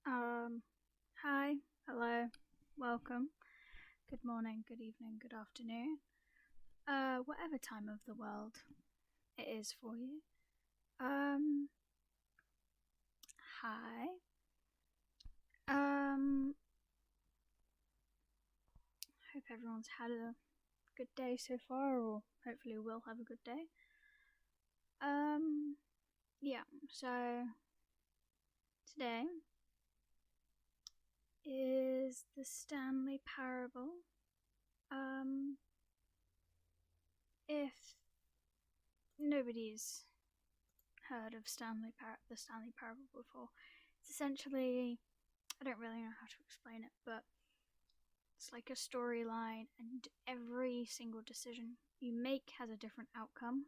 Hi, hello, welcome. Good morning, good evening, good afternoon. Whatever time of the world it is for you. Um, Hi. Hope everyone's had a good day so far, or hopefully will have a good day. Yeah, so today is the Stanley Parable. If nobody's heard of the Stanley Parable before, it's essentially, I don't really know how to explain it, but it's like a storyline, and every single decision you make has a different outcome.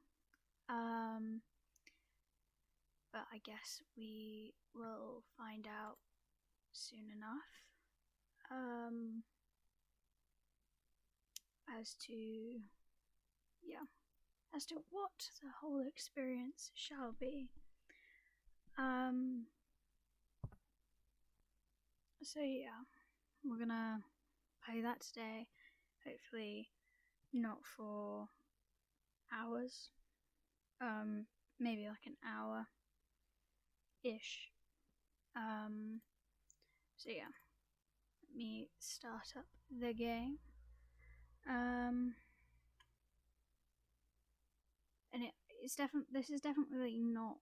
But I guess we will find out soon enough. As to, yeah, as to what the whole experience shall be. So yeah, we're gonna play that today. Hopefully, not for hours. Maybe like an hour ish. So yeah, let me start up the game. And this is definitely not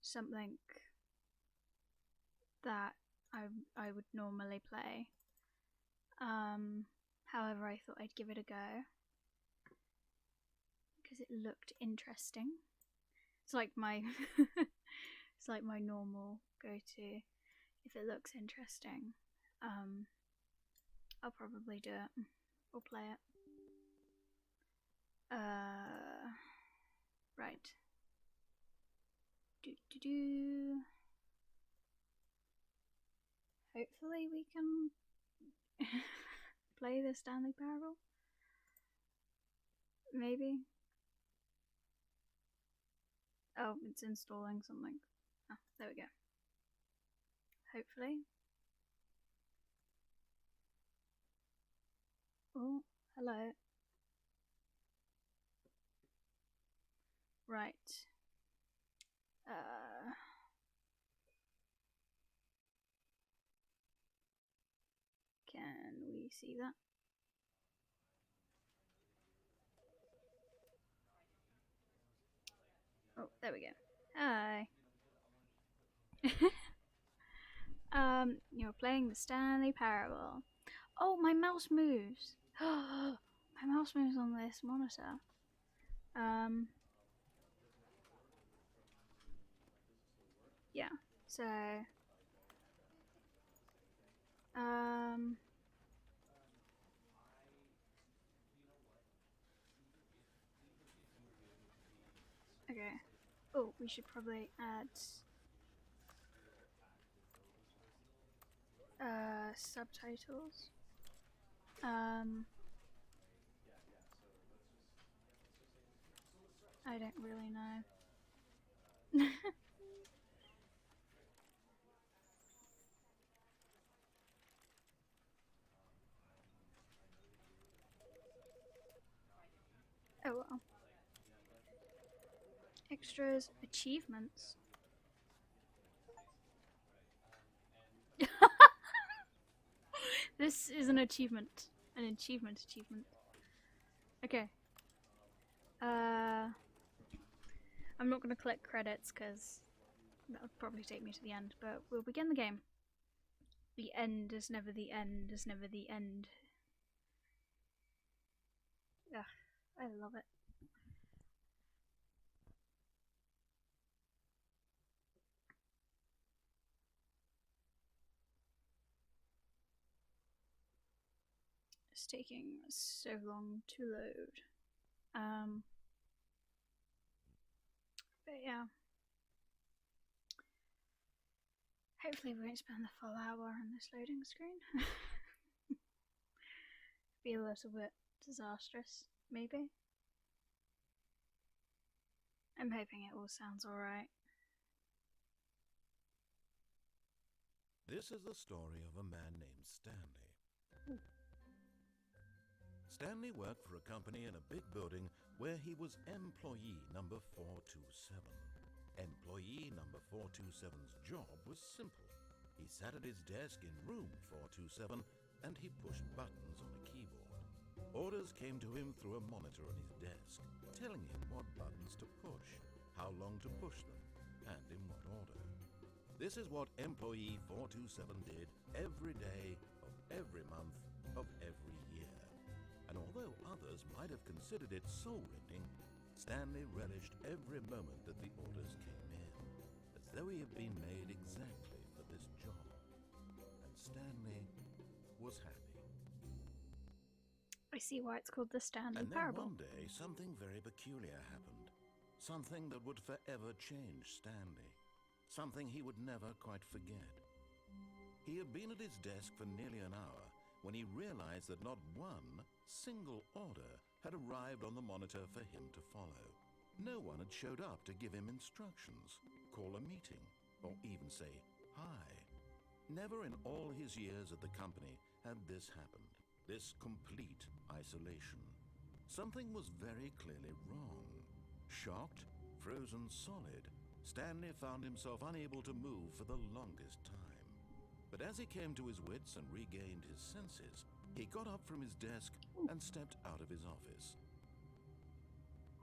something that I would normally play. However, I thought I'd give it a go because it looked interesting. It's like my it's like my normal go-to. If it looks interesting, I'll probably do it or play it. Right. Hopefully we can play the Stanley Parable. Maybe. Oh, it's installing something. Oh, there we go. Hopefully. Oh, hello. Right. Can we see that? Oh, there we go. Hi. You're playing the Stanley Parable. Oh, my mouse moves. My mouse moves on this monitor. Yeah. So, okay. Oh, we should probably add subtitles. I don't really know. Oh well. Extras, achievements. This is an achievement. An achievement. Okay. I'm not gonna collect credits because that would probably take me to the end, but we'll begin the game. The end is never the end, is never the end. Ugh, I love it. It's taking so long to load. But yeah. Hopefully we won't spend the full hour on this loading screen. Be a little bit disastrous, maybe. I'm hoping it all sounds alright. This is the story of a man named Stanley. Stanley worked for a company in a big building where he was employee number 427. Employee number 427's job was simple. He sat at his desk in room 427 and he pushed buttons on a keyboard. Orders came to him through a monitor on his desk, telling him what buttons to push, how long to push them, and in what order. This is what employee 427 did every day of every month of every year. And although others might have considered it soul-rending, Stanley relished every moment that the orders came in, as though he had been made exactly for this job. And Stanley was happy. I see why it's called the Stanley Parable. And then one day, something very peculiar happened. Something that would forever change Stanley. Something he would never quite forget. He had been at his desk for nearly an hour when he realized that not one single order had arrived on the monitor for him to follow. No one had showed up to give him instructions, call a meeting, or even say hi. Never in all his years at the company had this happened, this complete isolation. Something was very clearly wrong. Shocked, frozen solid, Stanley found himself unable to move for the longest time. But as he came to his wits and regained his senses, he got up from his desk and stepped out of his office.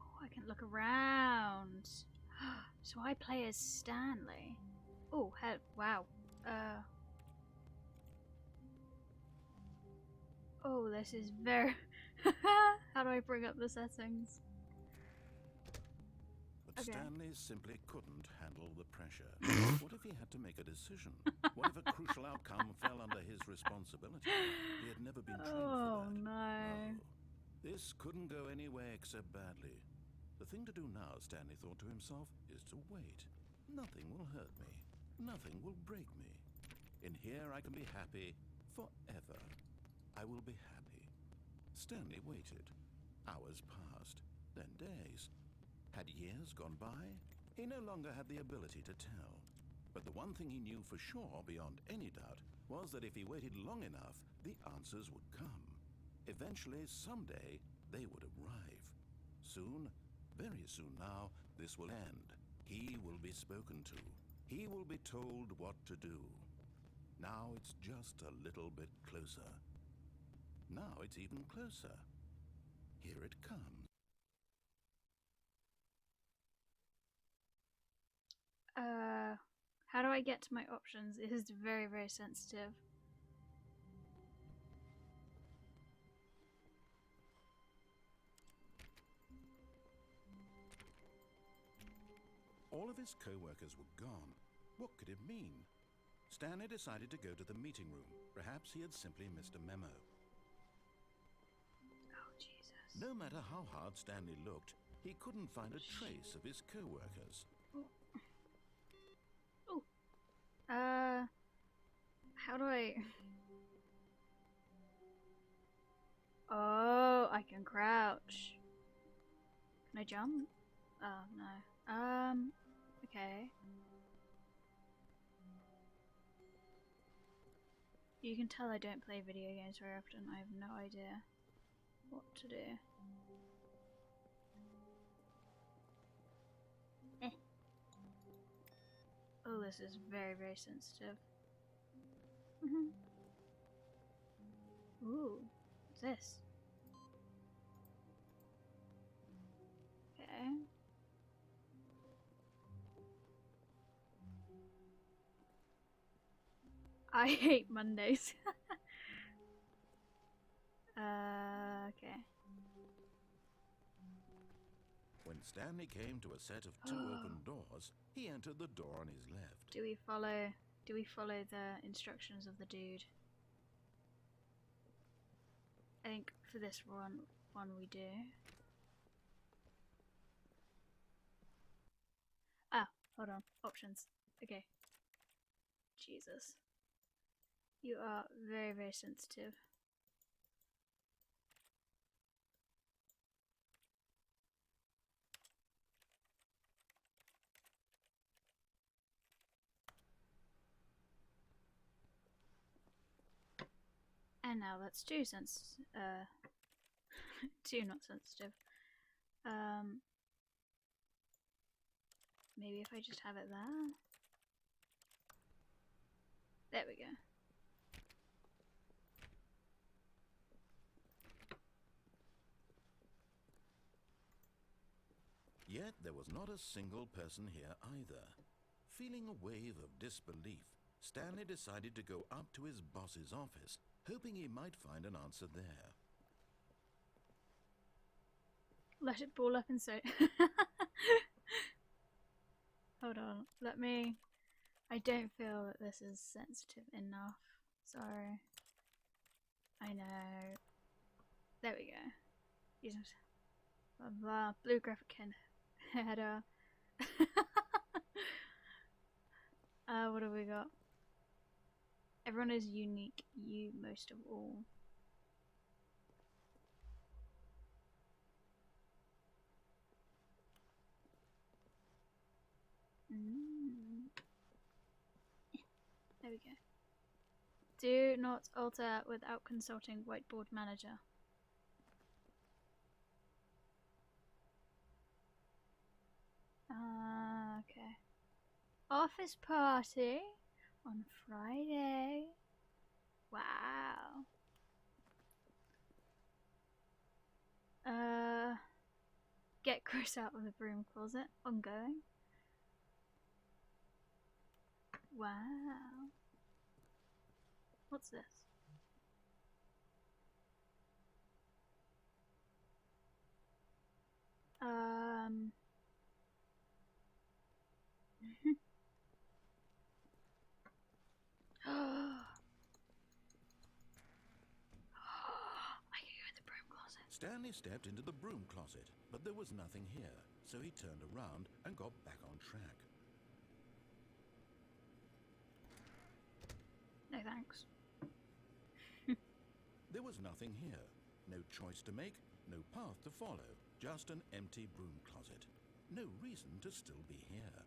Oh, I can look around. So I play as Stanley. Oh, wow. Oh, this is very... How do I bring up the settings? But Okay. Stanley simply couldn't handle the pressure. What if he had to make a decision? What if a crucial outcome fell under his responsibility? He had never been trained for that. No. This couldn't go anywhere except badly. The thing to do now, Stanley thought to himself, is to wait. Nothing will hurt me. Nothing will break me. In here I can be happy forever. I will be happy. Stanley waited. Hours passed, then days. Had years gone by? He no longer had the ability to tell. But the one thing he knew for sure, beyond any doubt, was that if he waited long enough, the answers would come. Eventually, someday, they would arrive. Soon, very soon now, this will end. He will be spoken to. He will be told what to do. Now it's just a little bit closer. Now it's even closer. Here it comes. How do I get to my options? It is very, very sensitive. All of his co-workers were gone. What could it mean? Stanley decided to go to the meeting room. Perhaps he had simply missed a memo. Oh, Jesus. No matter how hard Stanley looked, he couldn't find a trace of his co-workers. How do I... Oh, I can crouch. Can I jump? Oh, no. Okay. You can tell I don't play video games very often. I have no idea what to do. Oh, this is very, very sensitive. Ooh, what's this? Okay. I hate Mondays. Okay. When Stanley came to a set of two open doors, he entered the door on his left. Do we follow the instructions of the dude? I think for this one we do. Ah, hold on. Options. Okay. Jesus. You are very, very sensitive. And now that's too too not sensitive. Maybe if I just have it there. There we go. Yet there was not a single person here either. Feeling a wave of disbelief, Stanley decided to go up to his boss's office, hoping he might find an answer there. Let it ball up and so. Hold on, let me. I don't feel that this is sensitive enough. Sorry. I know. There we go. Blah blah. Blue graphic header. What have we got? Everyone is unique, you most of all. There we go. Do not alter without consulting whiteboard manager. Okay. Office party on Friday. Wow. Get Chris out of the broom closet. Ongoing. Wow. What's this? Stanley stepped into the broom closet, but there was nothing here, so he turned around and got back on track. No thanks. There was nothing here. No choice to make, no path to follow, just an empty broom closet. No reason to still be here.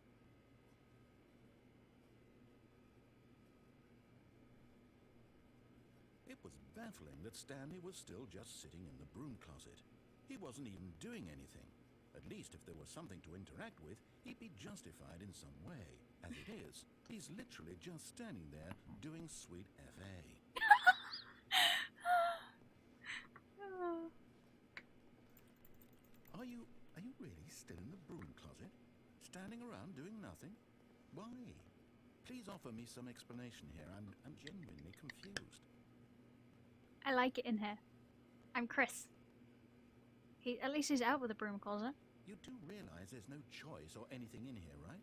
It was baffling that Stanley was still just sitting in the broom closet. He wasn't even doing anything. At least if there was something to interact with, he'd be justified in some way. As it is, he's literally just standing there doing sweet FA. Are you really still in the broom closet? Standing around doing nothing? Why? Please offer me some explanation here. I'm genuinely confused. I like it in here. I'm Chris. At least he's out with the broom closet. You do realize there's no choice or anything in here, right?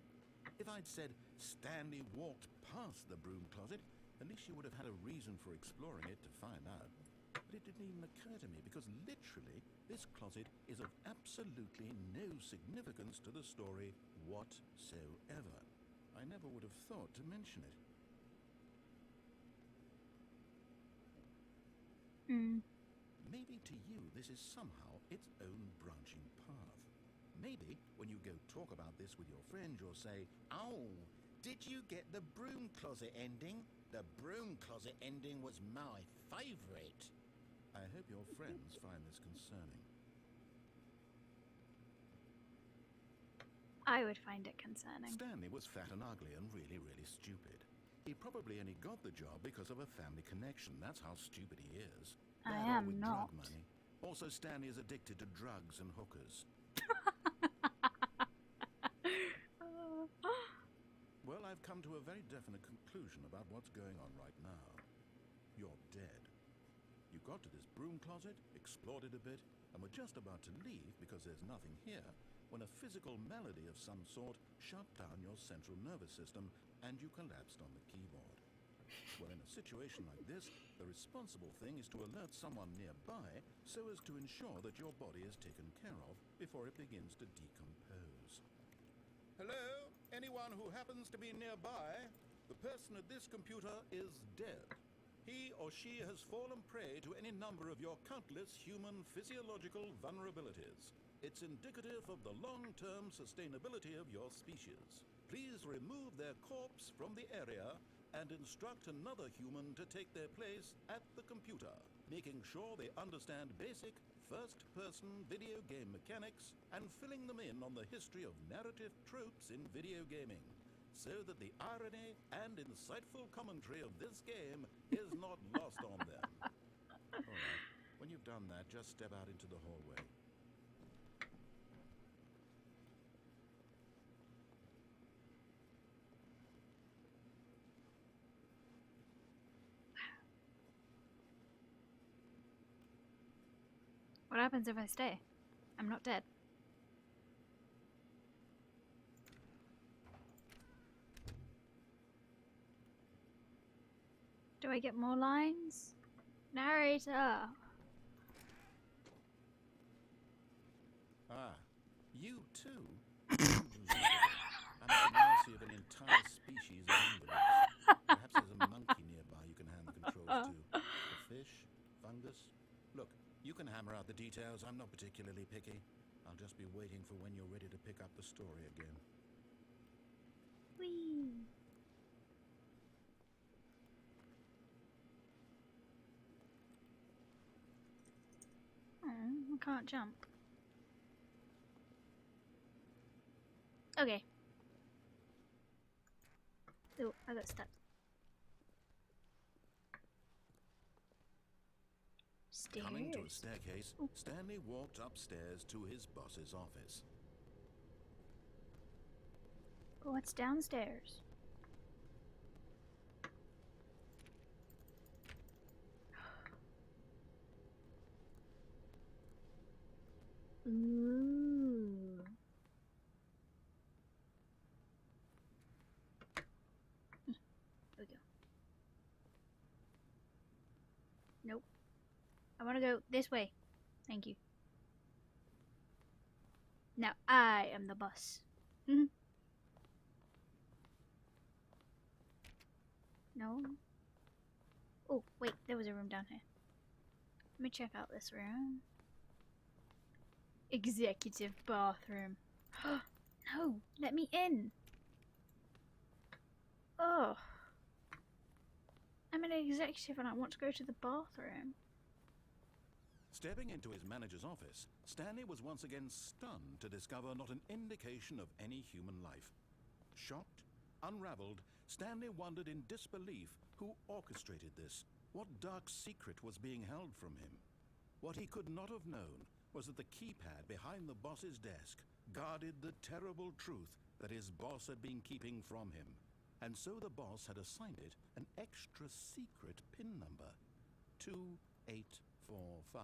If I'd said Stanley walked past the broom closet, at least you would have had a reason for exploring it to find out. But it didn't even occur to me because literally this closet is of absolutely no significance to the story whatsoever. I never would have thought to mention it. Maybe to you this is somehow its own branching path. Maybe when you go talk about this with your friend you'll say, "Oh, did you get the broom closet ending? The broom closet ending was my favourite." I hope your friends find this concerning. I would find it concerning. Stanley was fat and ugly and really, really stupid. He probably only got the job because of a family connection. That's how stupid he is. I That am with not. Drug money. Also, Stanley is addicted to drugs and hookers. Well, I've come to a very definite conclusion about what's going on right now. You're dead. You got to this broom closet, explored it a bit, and were just about to leave because there's nothing here when a physical malady of some sort shut down your central nervous system and you collapsed on the keyboard. Well, in a situation like this, the responsible thing is to alert someone nearby so as to ensure that your body is taken care of before it begins to decompose. Hello? Anyone who happens to be nearby? The person at this computer is dead. He or she has fallen prey to any number of your countless human physiological vulnerabilities. It's indicative of the long-term sustainability of your species. Please remove their corpse from the area and instruct another human to take their place at the computer, making sure they understand basic first-person video game mechanics and filling them in on the history of narrative tropes in video gaming, so that the irony and insightful commentary of this game is not lost on them. All right, when you've done that, just step out into the hallway. What happens if I stay? I'm not dead. Do I get more lines? Narrator! Ah, you too? I'm at the mercy of an entire species of invalids. Perhaps there's a monkey nearby you can hand the controls to. A fish? Fungus? Look, you can hammer out the details. I'm not particularly picky. I'll just be waiting for when you're ready to pick up the story again. Whee! Oh, I can't jump. Okay. Oh, I got stuck. Stairs. Coming to a staircase, Stanley walked upstairs to his boss's office. But what's downstairs? Ooh. There we go. Nope. I want to go this way. Thank you. Now I am the boss. No. Oh, wait, there was a room down here. Let me check out this room. Executive bathroom. No, let me in. Oh. I'm an executive and I want to go to the bathroom. Stepping into his manager's office, Stanley was once again stunned to discover not an indication of any human life. Shocked, unraveled, Stanley wondered in disbelief who orchestrated this, what dark secret was being held from him. What he could not have known was that the keypad behind the boss's desk guarded the terrible truth that his boss had been keeping from him, and so the boss had assigned it an extra secret PIN number, 2845.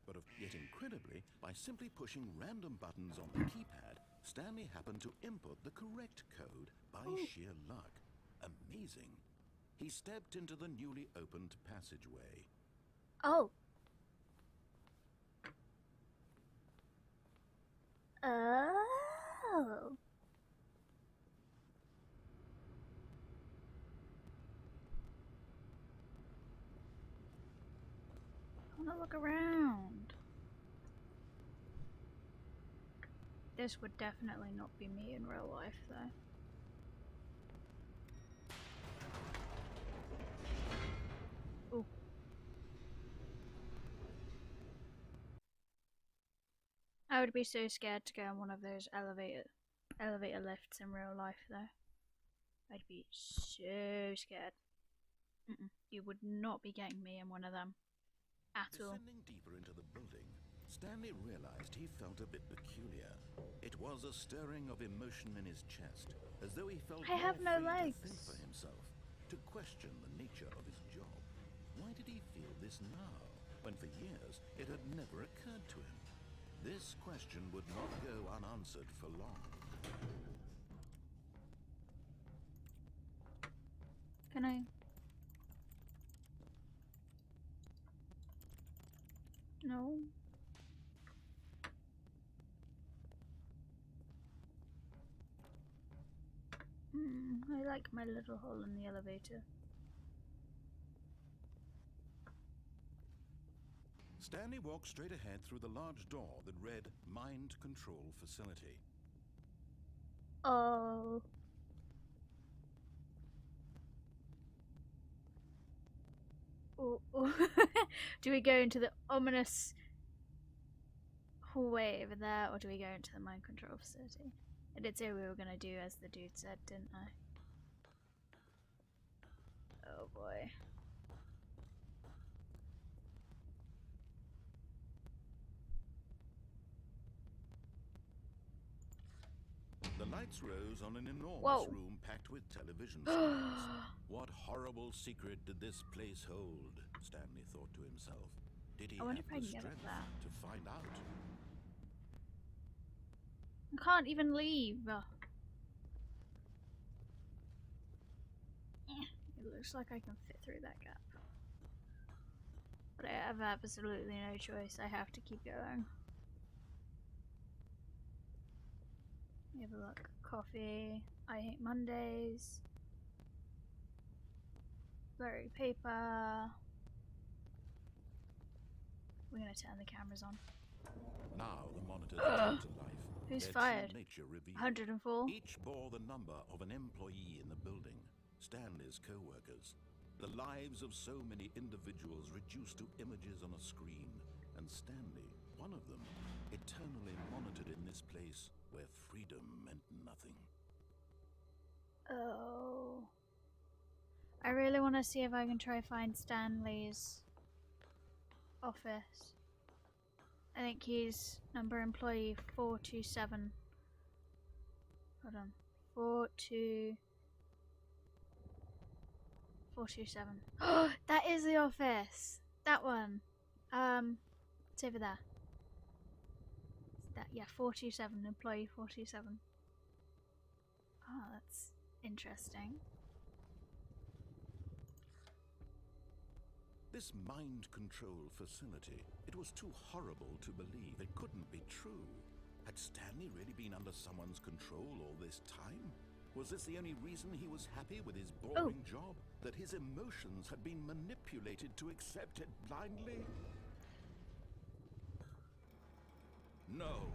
But yet incredibly, by simply pushing random buttons on the keypad, Stanley happened to input the correct code by sheer luck. Amazing. He stepped into the newly opened passageway. Oh. Oh. I want to look around. This would definitely not be me in real life, though. Ooh. I would be so scared to go on one of those elevator lifts in real life, though. I'd be so scared. You would not be getting me in one of them. At all. Descending deeper into the building, Stanley realized he felt a bit peculiar. It was a stirring of emotion in his chest, as though he felt I have no more free legs. to think for himself, to question the nature of his job. Why did he feel this now, when for years it had never occurred to him? This question would not go unanswered for long. Can I? No. I like my little hole in the elevator. Stanley walked straight ahead through the large door that read Mind Control Facility. Oh. Do we go into the ominous hallway over there, or do we go into the mind control facility? I did say we were gonna do as the dude said, didn't I? Oh boy. The lights rose on an enormous Whoa. room packed with television screens. What horrible secret did this place hold? Stanley thought to himself. Did he I wonder have if I the can get up strength there. to find out? I can't even leave. It looks like I can fit through that gap. But I have absolutely no choice. I have to keep going. Let me have a look. Coffee. I hate Mondays. Blurry paper. We're gonna turn the cameras on. Now the monitors came to life. Who's Their fired? true nature revealed. 104. Each bore the number of an employee in the building, Stanley's co-workers. The lives of so many individuals reduced to images on a screen, and Stanley, one of them, eternally monitored in this place where freedom meant nothing. Oh. I really want to see if I can try find Stanley's office. I think he's number employee 427. Hold on. 427. Oh, that is the office. That one. It's over there. That, yeah, 427, employee 427. Oh, that's interesting. This mind control facility, it was too horrible to believe. It couldn't be true. Had Stanley really been under someone's control all this time? Was this the only reason he was happy with his boring job? That his emotions had been manipulated to accept it blindly? No,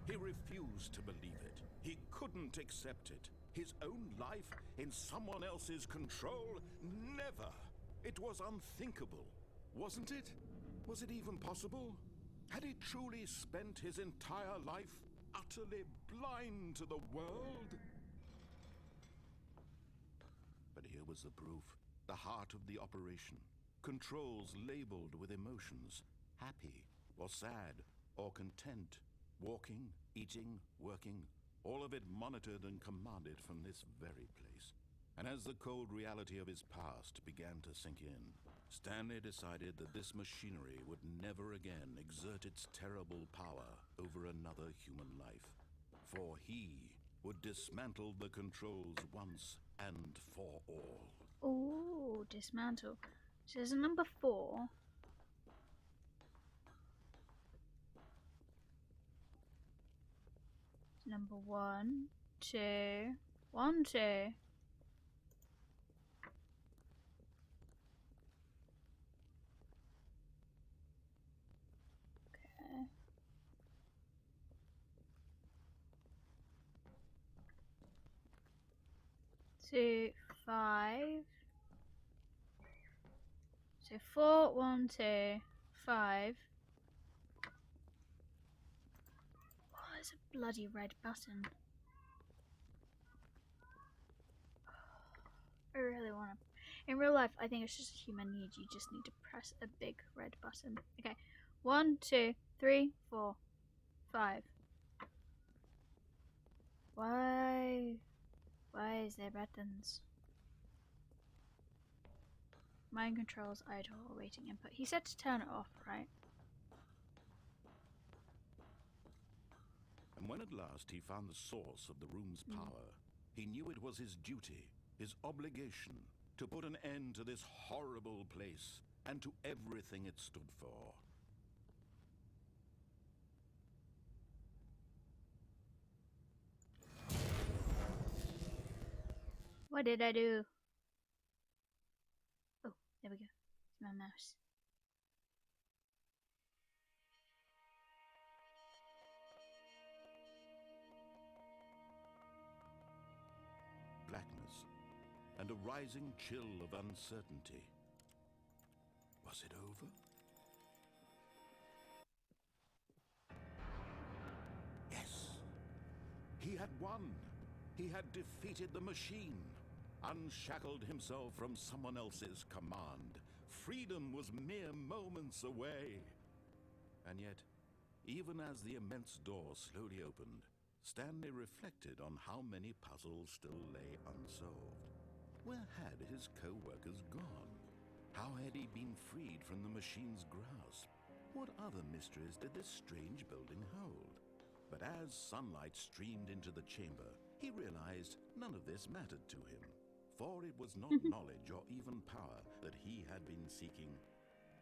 he refused to believe it. He couldn't accept it. His own life in someone else's control? Never! It was unthinkable, wasn't it? Was it even possible? Had he truly spent his entire life utterly blind to the world? But here was the proof, the heart of the operation. Controls labeled with emotions, happy or sad or content, walking, eating, working, all of it monitored and commanded from this very place. And as the cold reality of his past began to sink in, Stanley decided that this machinery would never again exert its terrible power over another human life. For he would dismantle the controls once and for all. Ooh, dismantle. So there's a number 4. Number 1, 2, 1, 2. Okay. Two, 5. So 4, 1, 2, 5. Oh, there's a bloody red button. I really want to. In real life, I think it's just a human need. You just need to press a big red button. Okay. 1, 2, 3, 4, 5. Why? Why is there buttons? Mind controls idle awaiting input. He said to turn it off, right? And when at last he found the source of the room's power, he knew it was his duty, his obligation, to put an end to this horrible place and to everything it stood for. What did I do? Oh, there we go. It's my mouse. Blackness and a rising chill of uncertainty. Was it over? Yes. He had won. He had defeated the machine, unshackled himself from someone else's command. Freedom was mere moments away. And yet, even as the immense door slowly opened, Stanley reflected on how many puzzles still lay unsolved. Where had his co-workers gone? How had he been freed from the machine's grasp? What other mysteries did this strange building hold? But as sunlight streamed into the chamber, he realized none of this mattered to him. For it was not knowledge or even power that he had been seeking,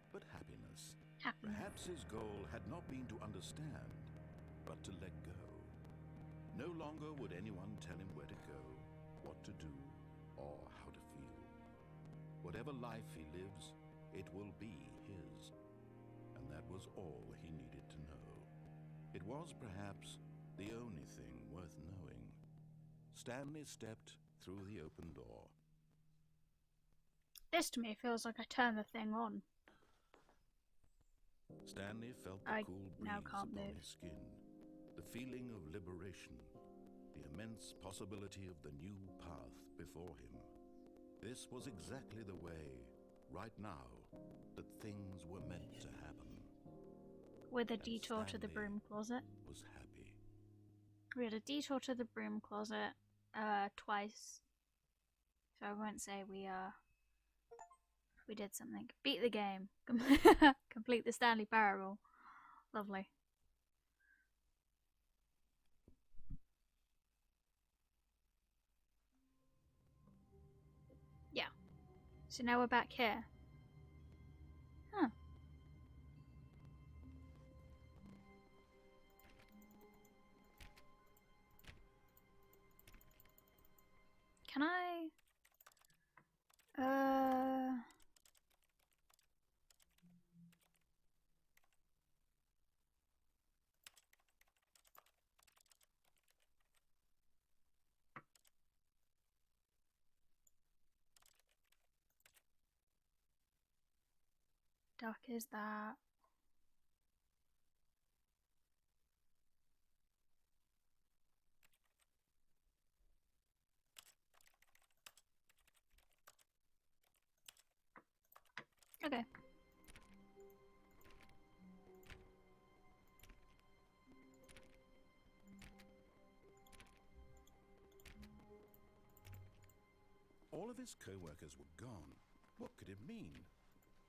but happiness. Perhaps his goal had not been to understand, but to let go. No longer would anyone tell him where to go, what to do, or how to feel. Whatever life he lives, it will be his. And that was all he needed to know. It was perhaps the only thing worth knowing. Stanley stepped through the open door. This to me feels like I turned the thing on. Stanley felt the cool breeze upon his skin, the feeling of liberation, the immense possibility of the new path before him. This was exactly the way, right now, that things were meant to happen. With a detour to the broom closet. Was happy. We had a detour to the broom closet twice. So I won't say we did something. Beat the game. Complete the Stanley Parable. Lovely. Yeah. So now we're back here. Huh. Can I... Duck is that? Okay. All of his co-workers were gone. What could it mean?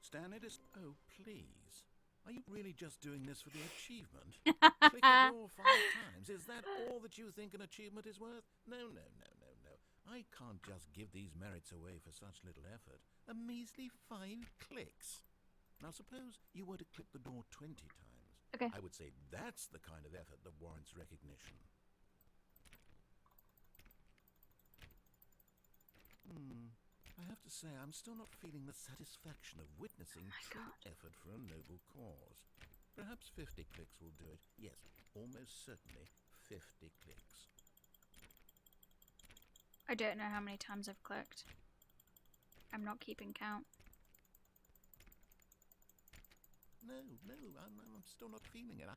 Stanley oh, please. Are you really just doing this for the achievement? Click the door 5 times. Is that all that you think an achievement is worth? No. I can't just give these merits away for such little effort. A measly 5 clicks. Now suppose you were to click the door 20 times. Okay. I would say that's the kind of effort that warrants recognition. I have to say, I'm still not feeling the satisfaction of witnessing true effort for a noble cause. Perhaps 50 clicks will do it. Yes, almost certainly 50 clicks. I don't know how many times I've clicked. I'm not keeping count. No, I'm still not feeling it.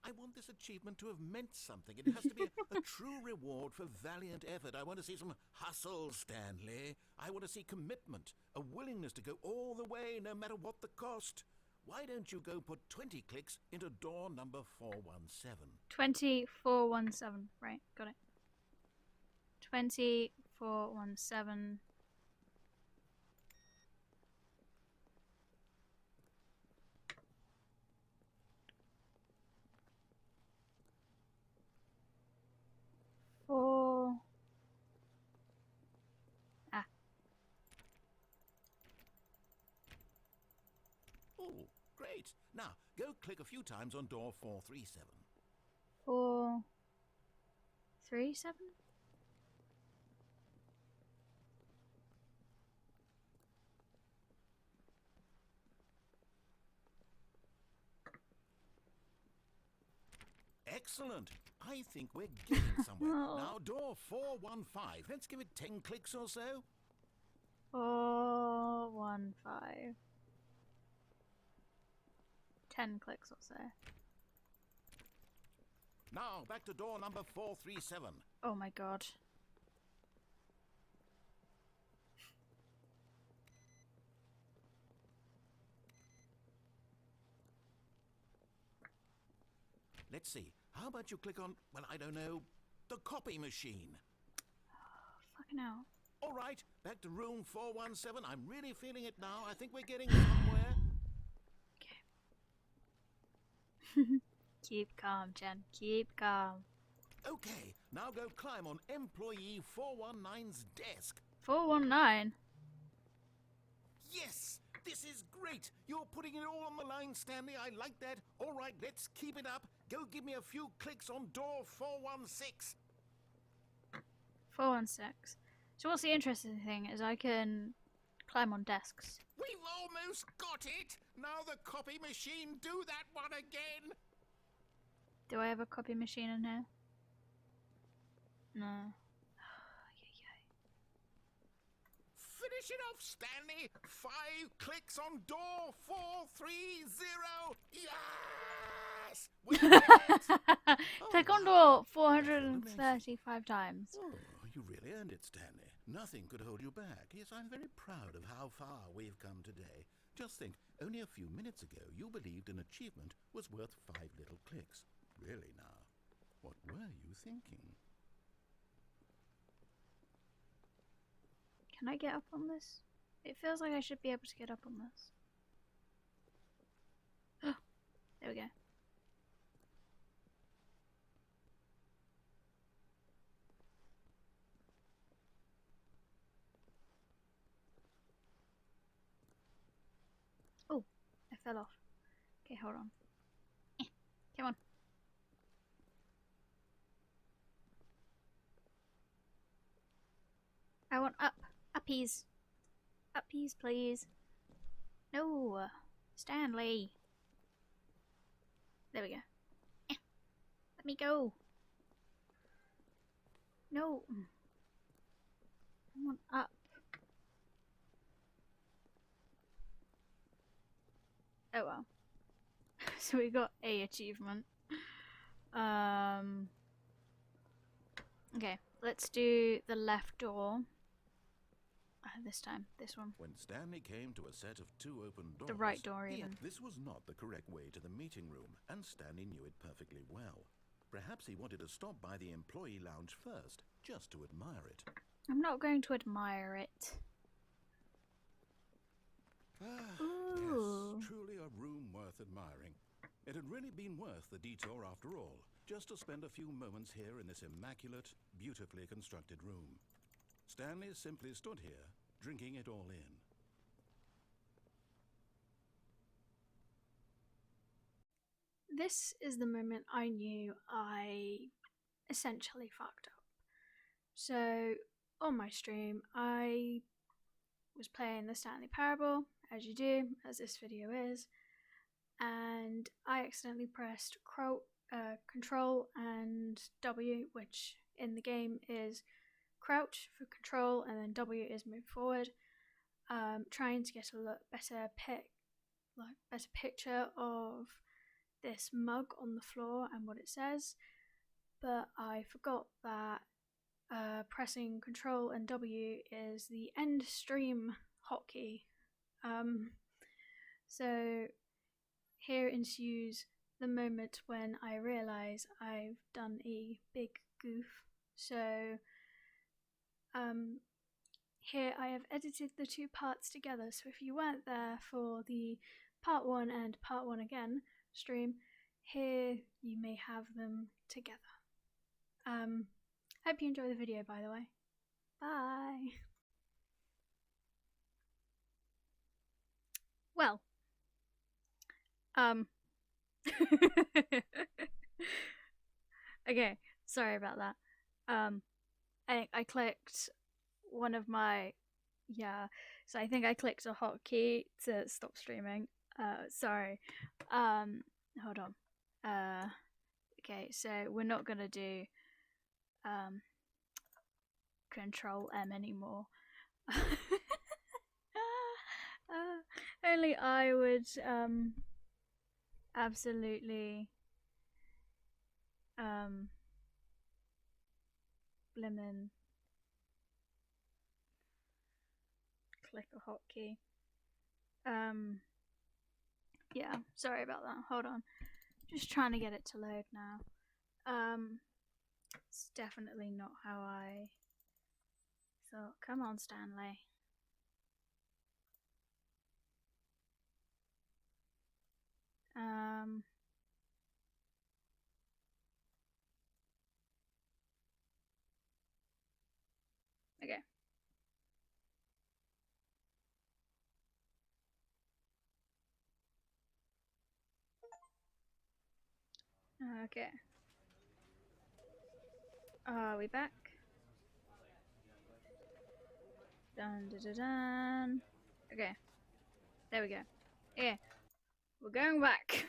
I want this achievement to have meant something. It has to be a true reward for valiant effort. I want to see some hustle, Stanley. I want to see commitment, a willingness to go all the way, no matter what the cost. Why don't you go put 20 clicks into door number 417? 2417. Right, got it. 2417. Oh, great. Now, go click a few times on door 437. 437? Excellent. I think we're getting somewhere. Now, door 415. Let's give it 10 clicks or so. 415. 10 clicks or so. Now, back to door number 437. Oh my god. Let's see. How about you click on, well, I don't know, the copy machine? Fucking hell. All right, back to room 417. I'm really feeling it now. I think we're getting somewhere. Okay. Keep calm, Jen. Keep calm. Okay, now go climb on employee 419's desk. 419? Yes, this is great. You're putting it all on the line, Stanley. I like that. All right, let's keep it up. Go give me a few clicks on door 416. 416. So what's the interesting thing is I can climb on desks. We've almost got it. Now the copy machine, do that one again. Do I have a copy machine in here? No. Finish it off, Stanley. 5 clicks on door 430. Yes! We did it! Click on door 435 times. Oh, you really earned it, Stanley. Nothing could hold you back. Yes, I'm very proud of how far we've come today. Just think, only a few minutes ago you believed an achievement was worth 5 little clicks. Really now, what were you thinking? Can I get up on this? It feels like I should be able to get up on this. Oh, there we go. Oh, I fell off. Okay, hold on. Come on. I want up. Uppies. Uppies, please. No. Stanley. There we go. Let me go. No. I want up. Oh well. So we got a achievement. Okay, let's do the left door. This time, this one. When Stanley came to a set of 2 open doors... The right door, even. This was not the correct way to the meeting room, and Stanley knew it perfectly well. Perhaps he wanted to stop by the employee lounge first, just to admire it. I'm not going to admire it. Yes, truly a room worth admiring. It had really been worth the detour after all, just to spend a few moments here in this immaculate, beautifully constructed room. Stanley simply stood here, drinking it all in. This is the moment I knew I essentially fucked up. So, on my stream, I was playing the Stanley Parable, as you do, as this video is, and I accidentally pressed Control and W, which in the game is crouch for control, and then W is move forward, trying to get a better picture of this mug on the floor and what it says, but I forgot that pressing Control and W is the end stream hotkey. So here ensues the moment when I realise I've done a big goof. So here I have edited the 2 parts together, so if you weren't there for the part 1 and part 1 again stream, here you may have them together. Hope you enjoy the video, by the way. Bye! Well, okay, sorry about that. I clicked one of my, so I think I clicked a hotkey to stop streaming. Sorry. Hold on. Okay, so we're not gonna do Control M anymore. Only I would absolutely blimmin' click a hotkey. Yeah, sorry about that. Hold on. Just trying to get it to load now. It's definitely not how I thought. Come on, Stanley. Okay. Okay. Are we back? Dun dun dun dun. Okay. There we go. Okay. We're going back.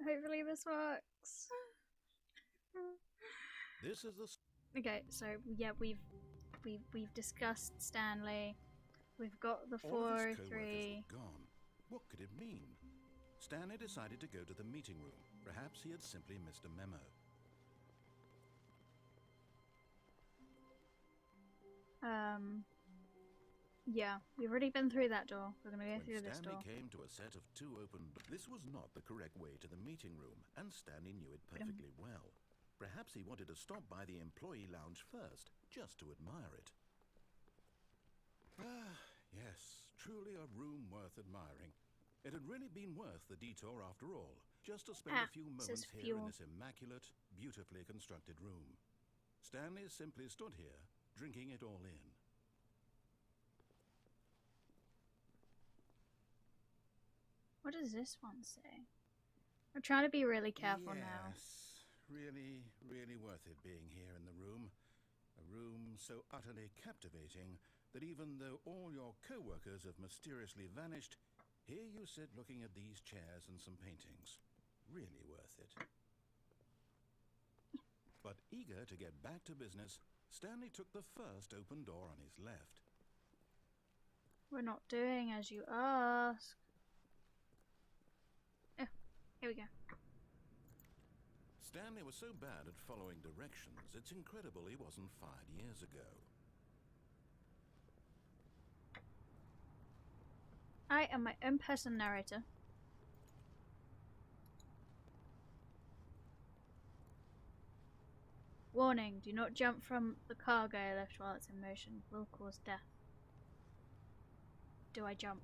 Hopefully this works. This is the Okay, so yeah, we've discussed Stanley. We've got the all of his co-workers 403. were gone. What could it mean? Stanley decided to go to the meeting room. Perhaps he had simply missed a memo. Yeah, we've already been through that door. We're gonna go When through this Stanley door. came to a set of 2 open doors, this was not the correct way to the meeting room, and Stanley knew it perfectly well. Perhaps he wanted to stop by the employee lounge first, just to admire it. Ah, yes, truly a room worth admiring. It had really been worth the detour after all, just to spend a few moments here in this immaculate, beautifully constructed room. Stanley simply stood here, drinking it all in. What does this one say? I'm trying to be really careful now. Yes, really, really worth it being here in the room. A room so utterly captivating that even though all your co-workers have mysteriously vanished, here you sit looking at these chairs and some paintings. Really worth it. But eager to get back to business, Stanley took the first open door on his left. We're not doing as you ask. Oh, here we go. Stanley was so bad at following directions, it's incredible he wasn't fired years ago. I am my own person narrator. Warning, do not jump from the cargo left while it's in motion. Will cause death. Do I jump?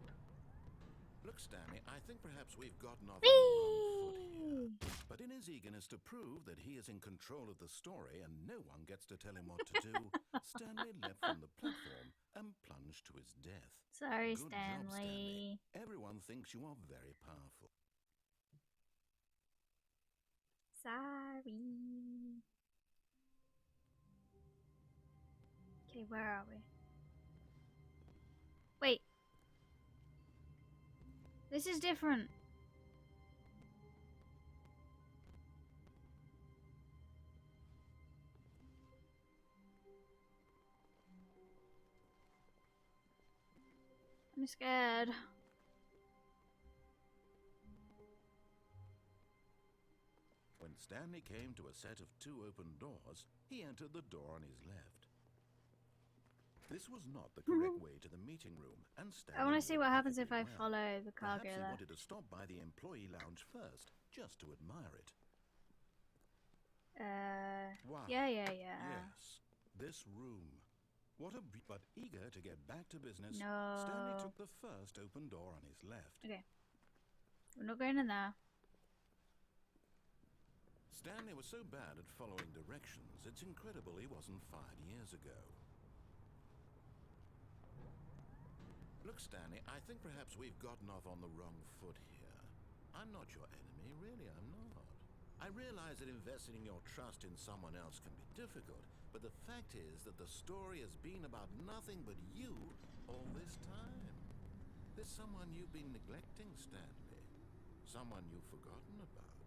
Look, Stanley, I think perhaps we've gotten off on the wrong foot here. But in his eagerness to prove that he is in control of the story and no one gets to tell him what to do, Stanley leapt from the platform and plunged to his death. Sorry, Good job, Stanley. Stanley. Everyone thinks you are very powerful. Sorry. Okay, where are we? Wait. This is different. I'm scared. When Stanley came to a set of 2 open doors, he entered the door on his left. This was not the correct way to the meeting room, and Stanley I want to see what happens if perfectly I well. follow the cargo Perhaps he there. wanted to stop by the employee lounge first, just to admire it. Wow. Yeah. Yes, this room. What a but eager to get back to business, Stanley No. took the first open door on his left. Okay. We're not going in there. Stanley was so bad at following directions, it's incredible he wasn't fired years ago. Look, Stanley, I think perhaps we've gotten off on the wrong foot here. I'm not your enemy, really, I'm not. I realize that investing your trust in someone else can be difficult, but the fact is that the story has been about nothing but you all this time. There's someone you've been neglecting, Stanley. Someone you've forgotten about.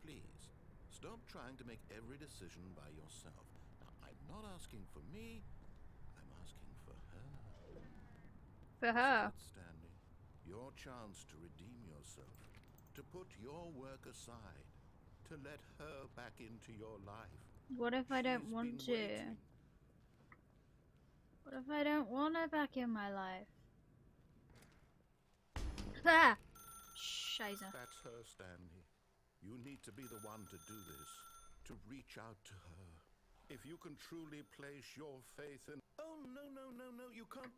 Please, stop trying to make every decision by yourself. Now, I'm not asking for me, I'm asking for This her. is it, Stanley. Your chance to redeem yourself, to put your work aside, to let her back into your life. What if I don't She's want been to? waiting. What if I don't want her back in my life? Ah! Scheiße. That's her, Stanley. You need to be the one to do this, to reach out to her. If you can truly place your faith in... Oh, no, you can't...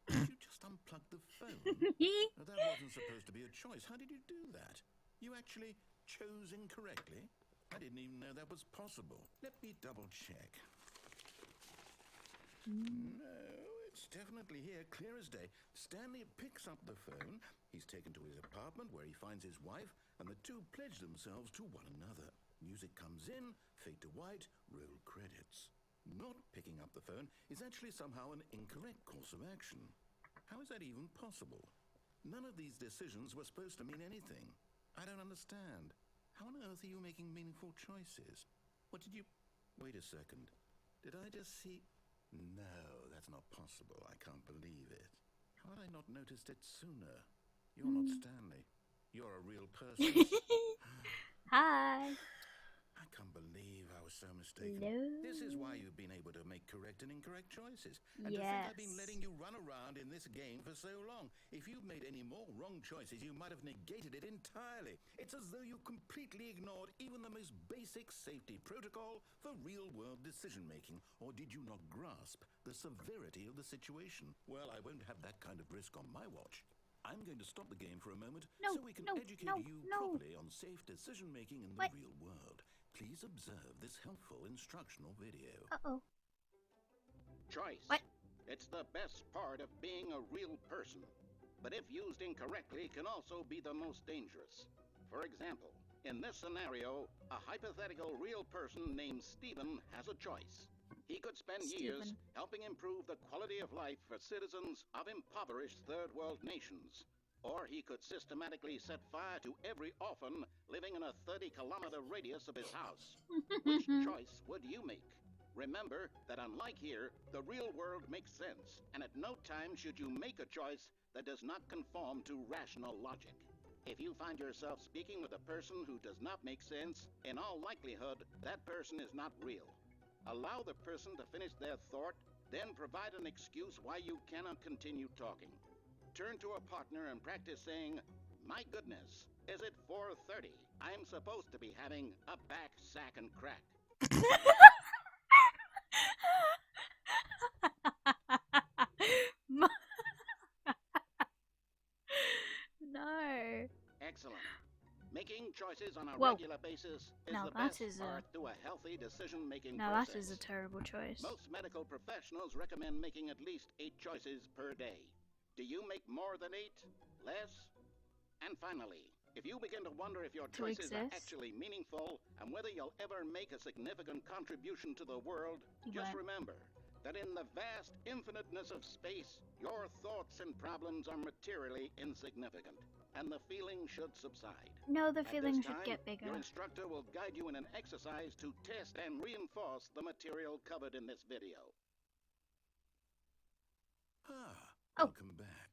Did you just unplug the phone? No, that wasn't supposed to be a choice. How did you do that? You actually chose incorrectly? I didn't even know that was possible. Let me double check. No, it's definitely here, clear as day. Stanley picks up the phone. He's taken to his apartment where he finds his wife, and the two pledge themselves to one another. Music comes in, fade to white, roll credits. Not picking up the phone is actually somehow an incorrect course of action. How is that even possible? None of these decisions were supposed to mean anything. I don't understand. How on earth are you making meaningful choices? What did you... Wait a second. Did I just see... No, that's not possible. I can't believe it. How had I not noticed it sooner? You're not Stanley. You're a real person. Hi. I can't believe I was so mistaken. Hello. This is why you've been able to make correct and incorrect choices. And to think Yes. I've been letting you run around in this game for so long. If you've made any more wrong choices, you might have negated it entirely. It's as though you completely ignored even the most basic safety protocol for real-world decision-making. Or did you not grasp the severity of the situation? Well, I won't have that kind of risk on my watch. I'm going to stop the game for a moment so we can educate you properly on safe decision-making in the real world. Please observe this helpful instructional video. Uh-oh. Choice. What? It's the best part of being a real person. But if used incorrectly, can also be the most dangerous. For example, in this scenario, a hypothetical real person named Stephen has a choice. He could spend years helping improve the quality of life for citizens of impoverished third world nations. Or he could systematically set fire to every orphan living in a 30-kilometer radius of his house. Which choice would you make? Remember that unlike here, the real world makes sense, and at no time should you make a choice that does not conform to rational logic. If you find yourself speaking with a person who does not make sense, in all likelihood, that person is not real. Allow the person to finish their thought, then provide an excuse why you cannot continue talking. Turn to a partner and practice saying, "My goodness, is it 4:30? I'm supposed to be having a back, sack, and crack." No. Excellent. Making choices on a Whoa. regular basis is Now the that best is a- part to a healthy decision-making Now process. that is a terrible choice. Most medical professionals recommend making at least 8 choices per day. Do you make more than 8? Less? And finally, if you begin to wonder if your To choices are exist? actually meaningful and whether you'll ever make a significant contribution to the world, You just won't. remember that in the vast infiniteness of space, your thoughts and problems are materially insignificant, and the feeling should subside. No, the At feeling this should time, get bigger. Your instructor will guide you in an exercise to test and reinforce the material covered in this video. Welcome back.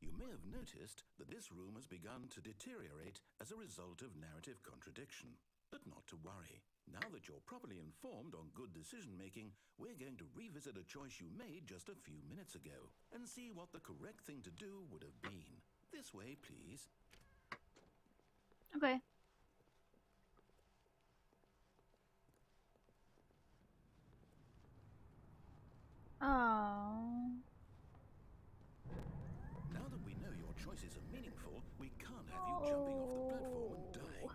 You may have noticed that this room has begun to deteriorate as a result of narrative contradiction. But not to worry. Now that you're properly informed on good decision-making, we're going to revisit a choice you made just a few minutes ago and see what the correct thing to do would have been. This way, please. Okay. Oh. Now that we know your choices are meaningful, we can't have you jumping off the platform and dying.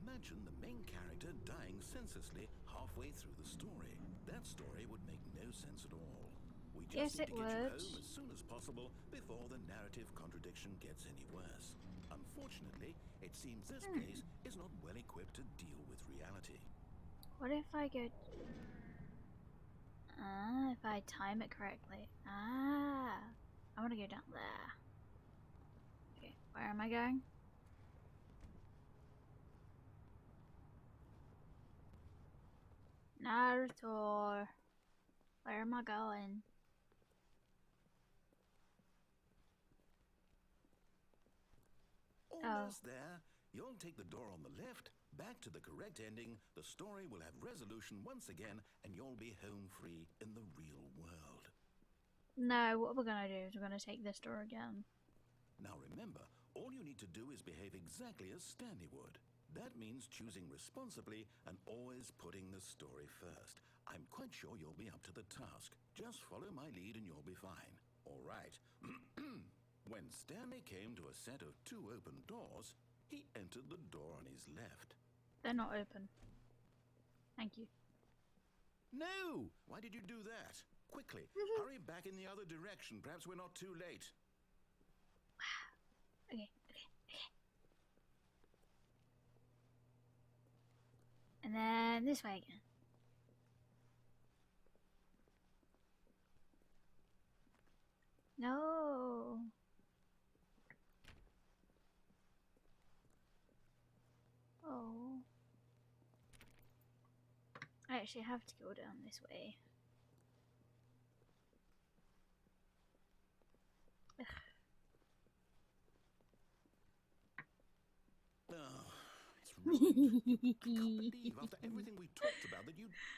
Imagine the main character dying senselessly halfway through the story. That story would make no sense at all. We just Yes, need it to get you would. home as soon as possible before the narrative contradiction gets any worse. Unfortunately, it seems this case is not well equipped to deal with reality. What if I go... if I time it correctly. I want to go down there. Okay, where am I going? Naruto. Where am I going? Almost there. You'll take the door on the left, back to the correct ending, the story will have resolution once again, and you'll be home free in the real world. No, what we're gonna do is we're gonna take this door again. Now remember, all you need to do is behave exactly as Stanley would. That means choosing responsibly and always putting the story first. I'm quite sure you'll be up to the task. Just follow my lead and you'll be fine. All right. When Stanley came to a set of 2 open doors, he entered the door on his left. They're not open. Thank you. No! Why did you do that? Quickly, hurry back in the other direction. Perhaps we're not too late. Okay. And then this way again. No. Oh. I actually have to go down this way. Ugh. Oh, it's ruined. I can't believe after everything we talked about that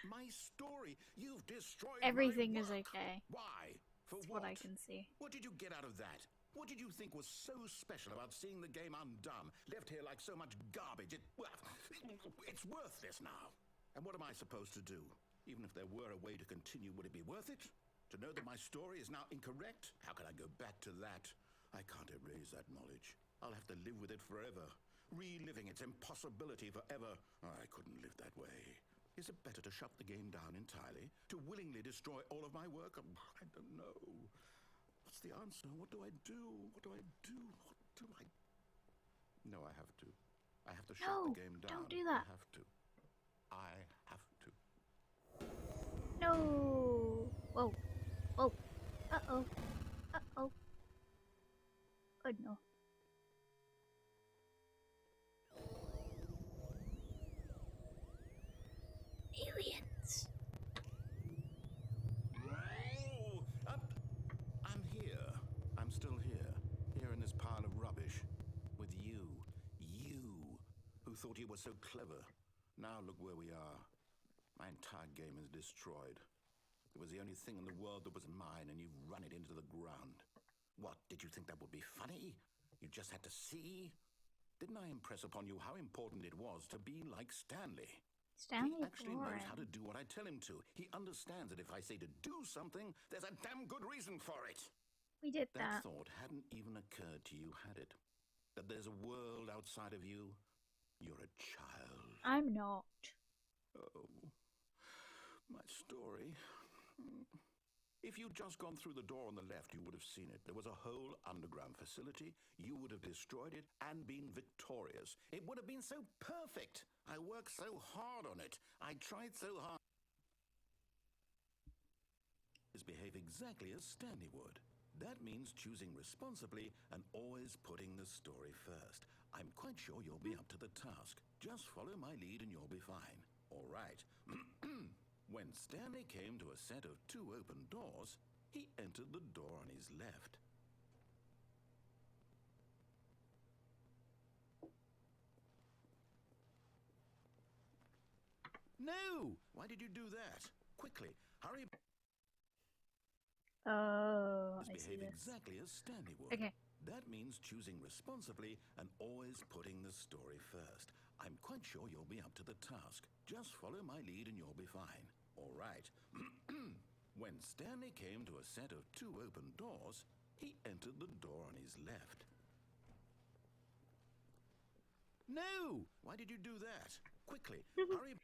my story, you've destroyed Everything my is work. okay. Why? For That's what? what I can see. What did you get out of that? What did you think was so special about seeing the game undone, left here like so much garbage? It's worthless now. And what am I supposed to do? Even if there were a way to continue, would it be worth it? To know that my story is now incorrect? How can I go back to that? I can't erase that knowledge. I'll have to live with it forever, reliving its impossibility forever. I couldn't live that way. Is it better to shut the game down entirely? To willingly destroy all of my work? I don't know. What's the answer? What do I do? What do I do? What do I... No, I have to. I have to shut the game down. Don't do that. I have to. I have to. No. Whoa. Whoa. Uh-oh. Uh-oh. Oh no. Aliens. Oh, I'm here. I'm still here. Here in this pile of rubbish. With you. You. Who thought you were so clever. Now look where we are. My entire game is destroyed. It was the only thing in the world that was mine, and you've run it into the ground. What, did you think that would be funny? You just had to see? Didn't I impress upon you how important it was to be like Stanley? Stanley He actually knows how Parable. to do what I tell him to. He understands that if I say to do something, there's a damn good reason for it. We did That that. thought hadn't even occurred to you, had it? That there's a world outside of you? You're a child. I'm not. Oh, my story. If you'd just gone through the door on the left, you would have seen it. There was a whole underground facility. You would have destroyed it and been victorious. It would have been so perfect. I worked so hard on it. I tried so hard. Behave exactly as Stanley would. That means choosing responsibly and always putting the story first. I'm quite sure you'll be up to the task. Just follow my lead and you'll be fine. All right. When Stanley came to a set of 2 open doors, he entered the door on his left. No! Why did you do that? Quickly, hurry. Oh, I see Behave this. exactly as Stanley would. Okay. That means choosing responsibly and always putting the story first. I'm quite sure you'll be up to the task. Just follow my lead and you'll be fine. All right. When Stanley came to a set of 2 open doors, he entered the door on his left. No! Why did you do that? Quickly, hurry.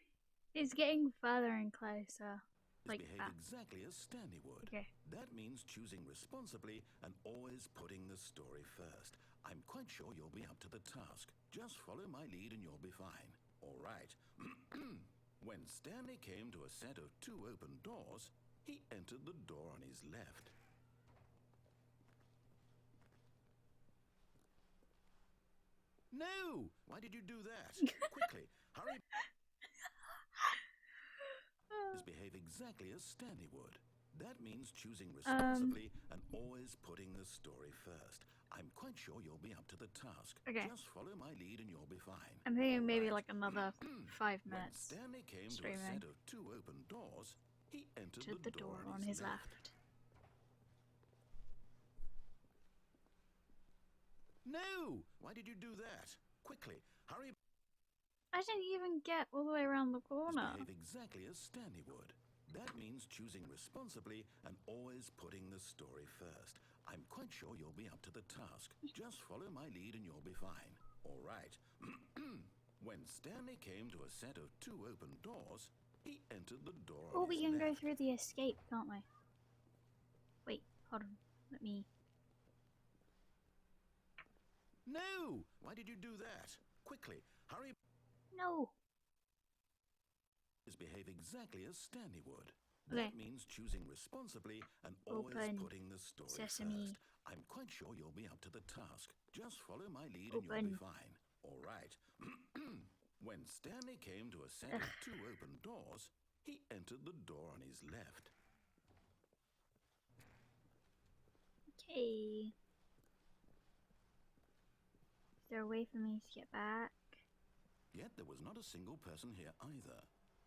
It's getting further and closer. Like Behave that. exactly as Stanley would. Okay. That means choosing responsibly and always putting the story first. I'm quite sure you'll be up to the task. Just follow my lead and you'll be fine. All right. When Stanley came to a set of 2 open doors, he entered the door on his left. No! Why did you do that? Quickly, hurry. Behave exactly as Stanley would. That means choosing responsibly and always putting the story first. I'm quite sure you'll be up to the task. Okay. Just follow my lead and you'll be fine. I'm thinking maybe Alright. like another 5 When minutes. Stanley came to a streaming. set of 2 open doors, he entered To the door on his left. No! Why did you do that? Quickly, hurry. I didn't even get all the way around the corner. Behave exactly as Stanley would. That means choosing responsibly and always putting the story first. I'm quite sure you'll be up to the task. Just follow my lead and you'll be fine. All right. When Stanley came to a set of 2 open doors, he entered the door on Oh, we his can go left. through the escape, can't we? Wait, hold on. Let me... No! Why did you do that? Quickly, hurry. No! Behave exactly as Stanley would. Okay. That means choosing responsibly and always Open putting the story sesame. first. I'm quite sure you'll be up to the task. Just follow my lead and you'll Open. be fine. All right. When Stanley came to a set of 2 open doors, he entered the door on his left. Okay. Is there a way for me to get back? Yet there was not a single person here either.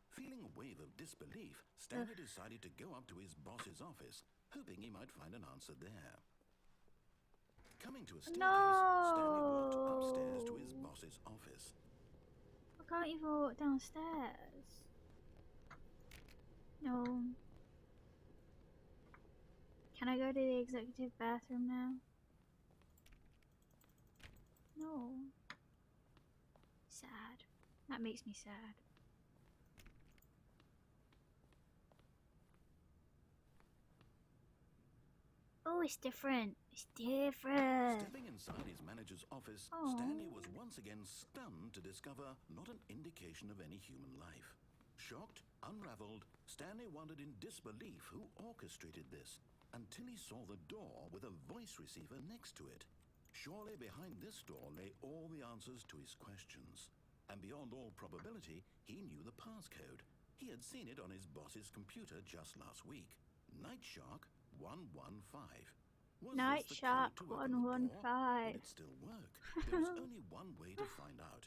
Feeling a wave of disbelief, Stanley decided to go up to his boss's office, hoping he might find an answer there. Coming to a staircase, Stanley walked upstairs to his boss's office. I can't even walk downstairs. No. Can I go to the executive bathroom now? No. Sad. That makes me sad. Oh, it's different. It's different. Stepping inside his manager's office, Aw. Stanley was once again stunned to discover not an indication of any human life. Shocked, unraveled, Stanley wondered in disbelief who orchestrated this, until he saw the door with a voice receiver next to it. Surely behind this door lay all the answers to his questions. And beyond all probability, he knew the passcode. He had seen it on his boss's computer just last week. Night Shark 115. Was Night this the Shark code to open the door? 115. Would it still work? There was only one way to find out.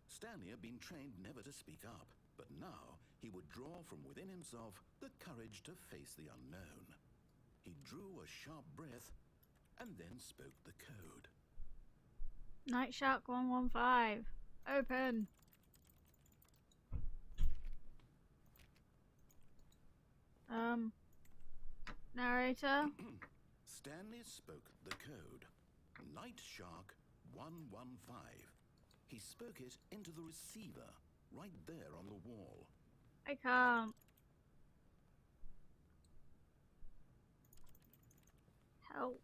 Stanley had been trained never to speak up, but now he would draw from within himself the courage to face the unknown. He drew a sharp breath and then spoke the code. Night Shark 115. Open. Narrator. Stanley spoke the code. Night Shark 115. He spoke it into the receiver, right there on the wall. I can't. Help.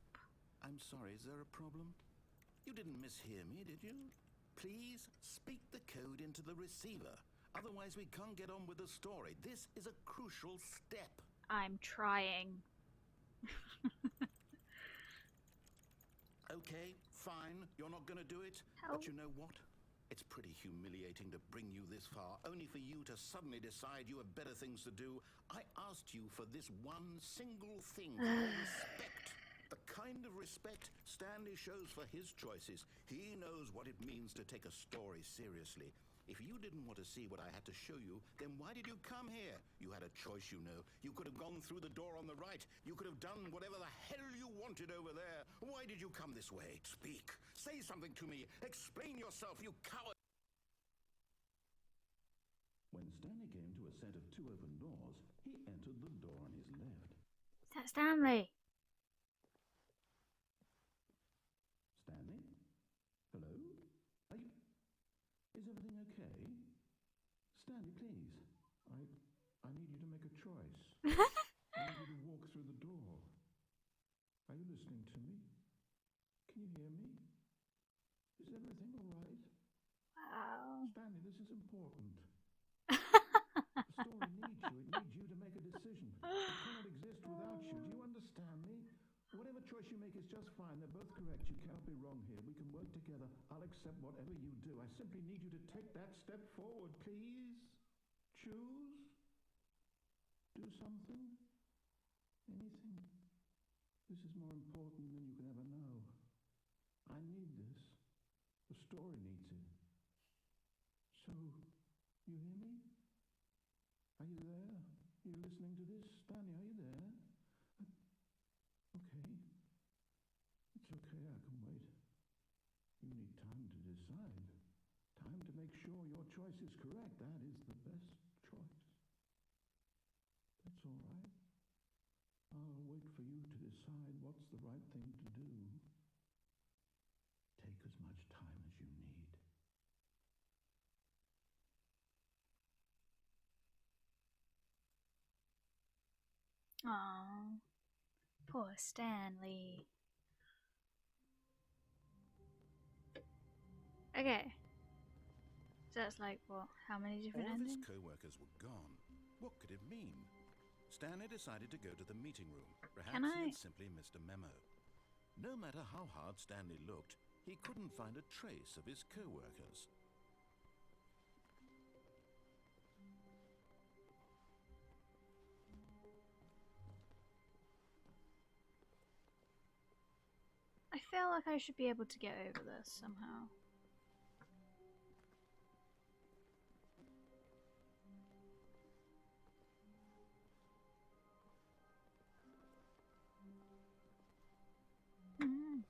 I'm sorry, is there a problem? You didn't mishear me, did you? Please speak the code into the receiver. Otherwise we can't get on with the story. This is a crucial step. I'm trying. Okay, fine. You're not gonna do it. Help. But you know what? It's pretty humiliating to bring you this far, only for you to suddenly decide you have better things to do. I asked you for this one single thing, called respect. The kind of respect Stanley shows for his choices. He knows what it means to take a story seriously. If you didn't want to see what I had to show you, then why did you come here? You had a choice, you know. You could have gone through the door on the right. You could have done whatever the hell you wanted over there. Why did you come this way? Speak. Say something to me. Explain yourself, you coward. When Stanley came to a set of 2 open doors, he entered the door on his left. Is that Stanley? Stanley? Hello? Are you... Is everything okay? Stanley, please. I need you to make a choice. I need you to walk through the door. Are you listening to me? Can you hear me? Is everything all right? Wow. Stanley, this is important. The story needs you. It needs you to make a decision. It cannot exist without you. Do you understand me? Whatever choice you make is just fine. They're both correct. You cannot be wrong here. We can work together. I'll accept whatever you do. I simply need you to take that step forward, please. Choose. Do something. Anything. This is more important than you can ever know. I need this. The story needs it. So, you hear me? Are you there? Are you listening to this? Stanley, are you there? Okay. It's okay, I can wait. You need time to decide. Time to make sure your choice is correct. That is the best choice. That's all right. I'll wait for you to decide what's the right thing to do. Take as much time as you need. Aww. Poor Stanley. Okay. So that's like, what, how many different All of his endings? co-workers were gone. What could it mean? Stanley decided to go to the meeting room. Perhaps Can he I- had simply missed a memo. No matter how hard Stanley looked, he couldn't find a trace of his co-workers. I feel like I should be able to get over this somehow. Mm.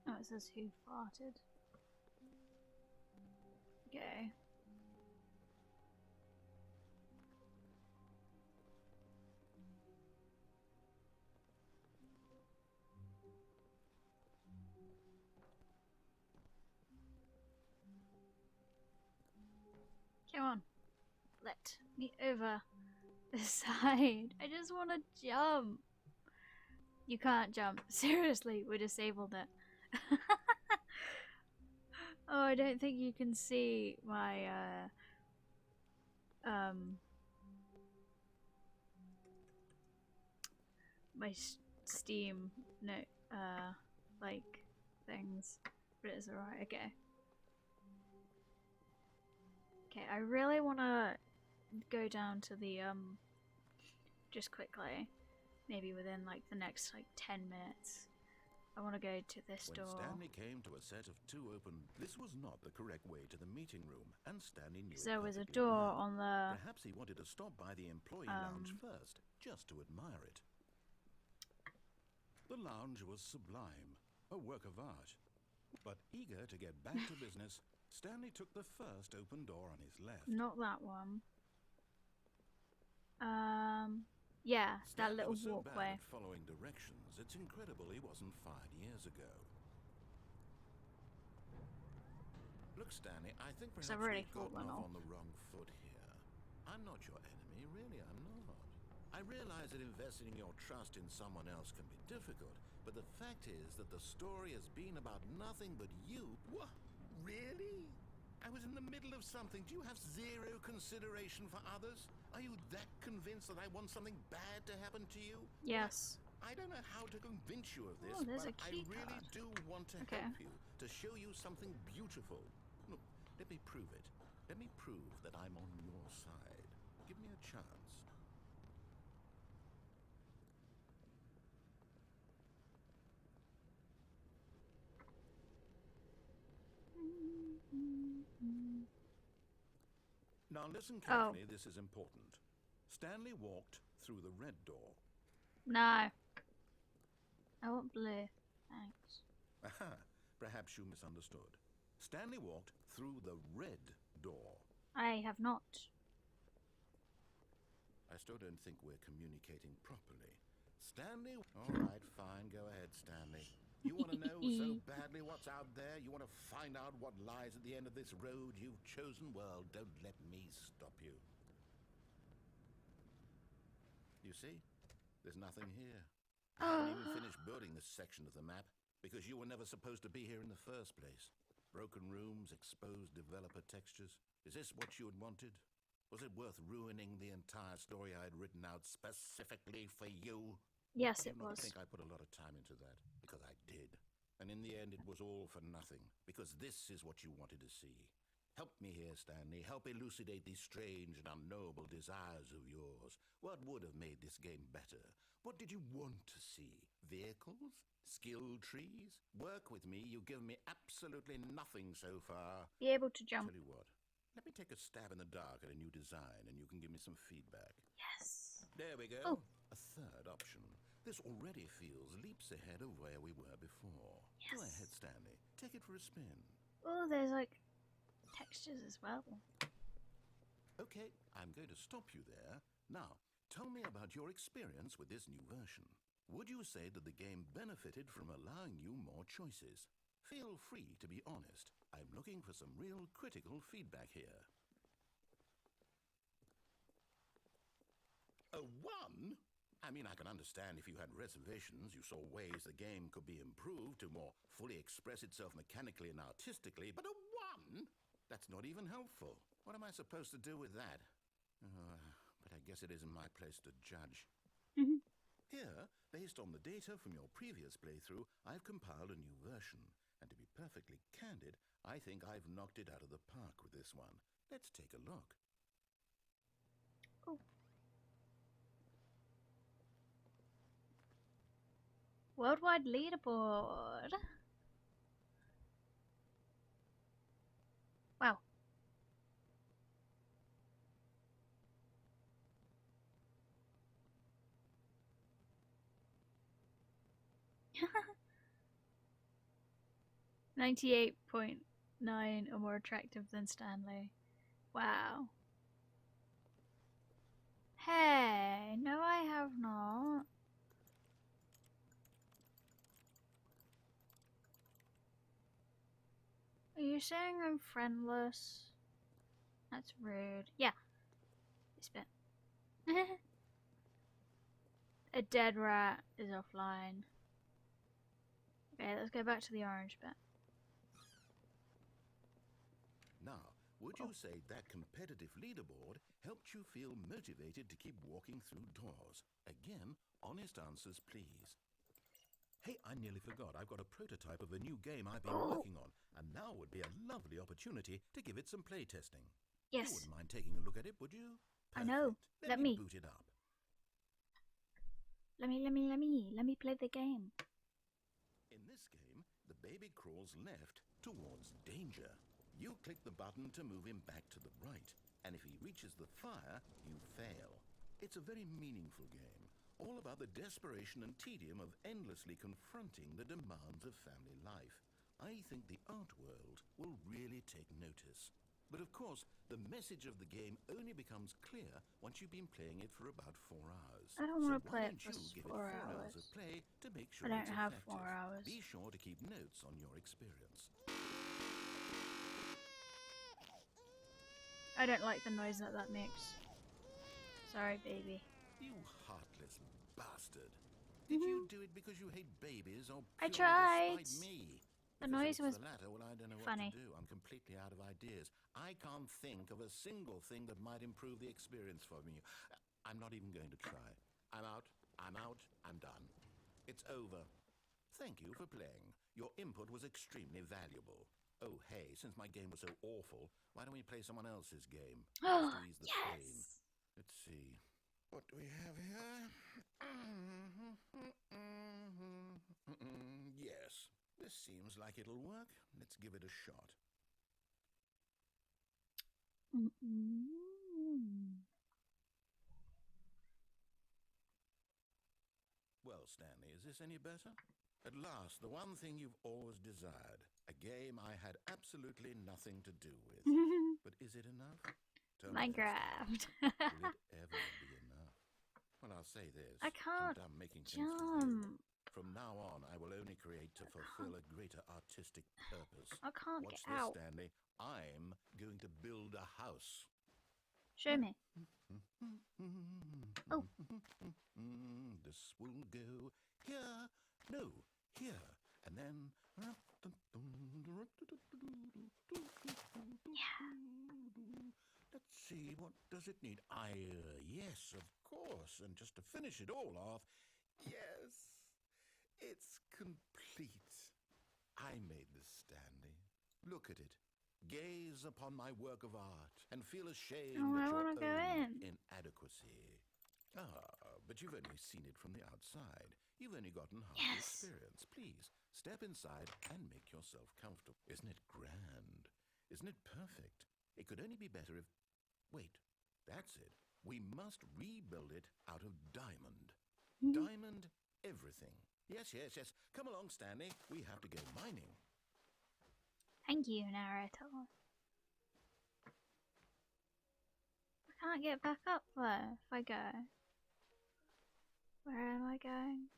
Oh, it says who farted. Okay. Come on. Let me over the side. I just want to jump. You can't jump. Seriously, we disabled it. Oh, I don't think you can see my my Steam like things, but it's alright. Okay. Okay, I really want to go down to the just quickly, maybe within like the next like 10 minutes. I want to go to this When door. Stanley came to a set of two open, this was not the correct way to the meeting room, and Stanley knew it There was a perfectly door well. on the Perhaps he wanted to stop by the employee lounge first, just to admire it. The lounge was sublime, a work of art. But eager to get back to business, Stanley took the first open door on his left. not that one. Yeah, that Stanley little was so walkway. bad at following directions, it's incredible he wasn't fired years ago. Look, Stanley, I think perhaps I've already we've gotten fallen off off. on the wrong foot here. I'm not your enemy, really, I'm not. I realize that investing your trust in someone else can be difficult, but the fact is that the story has been about nothing but you. What? Really? I was in the middle of something. Do you have zero consideration for others? Are you that convinced that I want something bad to happen to you? Yes. I don't know how to convince you of this, Oh, there's but a I key really card. do want to Okay. help you, to show you something beautiful. Look, let me prove it. Let me prove that I'm on your side. Give me a chance. Now listen carefully, this is important. Stanley walked through the red door. No. I want blue. Thanks. Aha, perhaps you misunderstood. Stanley walked through the red door. I have not. I still don't think we're communicating properly. Stanley? All right, fine. Go ahead, Stanley. You want to know so badly what's out there? You want to find out what lies at the end of this road you've chosen? Well, don't let me stop you. You see? There's nothing here. I haven't even finished building this section of the map because you were never supposed to be here in the first place. Broken rooms, exposed developer textures. Is this what you had wanted? Was it worth ruining the entire story I had written out specifically for you? Yes, it Do not was. think I put a lot of time into that, because I did. And in the end, it was all for nothing, because this is what you wanted to see. Help me here, Stanley. Help elucidate these strange and unknowable desires of yours. What would have made this game better? What did you want to see? Vehicles? Skill trees? Work with me. You've given me absolutely nothing so far. Be able to jump. Tell you what. Let me take a stab in the dark at a new design, and you can give me some feedback. Yes. There we go. Oh. A third option. This already feels leaps ahead of where we were before. Yes. Go ahead, Stanley. Take it for a spin. Oh, there's like textures as well. Okay, I'm going to stop you there. Now, tell me about your experience with this new version. Would you say that the game benefited from allowing you more choices? Feel free to be honest. I'm looking for some real critical feedback here. A 1? I mean, I can understand if you had reservations, you saw ways the game could be improved to more fully express itself mechanically and artistically, but a 1? That's not even helpful. What am I supposed to do with that? But I guess it isn't my place to judge. Here, based on the data from your previous playthrough, I've compiled a new version. And to be perfectly candid, I think I've knocked it out of the park with this one. Let's take a look. Oh. Worldwide leaderboard. Wow. $98.9 are more attractive than Stanley. Wow. Hey, no I have not. Are you saying I'm friendless? That's rude. Yeah. This bit. A dead rat is offline. Okay, let's go back to the orange bit. Now, would you say that competitive leaderboard helped you feel motivated to keep walking through doors? Again, honest answers, please. Hey, I nearly forgot. I've got a prototype of a new game I've been working on, and now would be a lovely opportunity to give it some playtesting. Yes. You wouldn't mind taking a look at it, would you? I know. Let me boot it up. Let me play the game. In this game, the baby crawls left towards danger. You click the button to move him back to the right, and if he reaches the fire, you fail. It's a very meaningful game, all about the desperation and tedium of endlessly confronting the demands of family life. I think the art world will really take notice. But of course, the message of the game only becomes clear once you've been playing it for about 4 hours. I don't want to So play why it don't for you give 4 it 4 hours. hours of play to make sure I don't it's have effective. 4 hours. Be sure to keep notes on your experience. I don't like the noise that that makes. Sorry, baby. You heartless bastard. Did you do it because you hate babies or I purely tried. to spite me? The Because noise if was it's the latter, well, I don't know funny. what to do. I'm completely out of ideas. I can't think of a single thing that might improve the experience for me. I'm not even going to try. I'm out. I'm done. It's over. Thank you for playing. Your input was extremely valuable. Oh, hey, since my game was so awful, why don't we play someone else's game? Just to ease the pain. Yes! Let's see. What do we have here? Yes, this seems like it'll work. Let's give it a shot. Well, Stanley, is this any better? At last, the one thing you've always desired. A game I had absolutely nothing to do with. But is it enough? Tell me that, Minecraft. Stanley. Will it ever be enough? Well, I'll say this. I can't I'm done making things for you. jump. From now on, I will only create to fulfill a greater artistic purpose. I can't Watch get this, out. Stanley. I'm going to build a house. Show me. Oh. This will go here. No, here. And then... Let's see, what does it need? Yes, of course. And just to finish it all off, yes, it's complete. I made this, Stanley. Look at it. Gaze upon my work of art and feel ashamed Oh, I at your want to go own in. inadequacy. But you've only seen it from the outside. You've only gotten half the Yes. experience. Please, step inside and make yourself comfortable. Isn't it grand? Isn't it perfect? It could only be better if... Wait, that's it. We must rebuild it out of diamond. Diamond everything. Yes. Come along, Stanley. We have to go mining. Thank you, narrator. I can't get back up there if I go. Where am I going?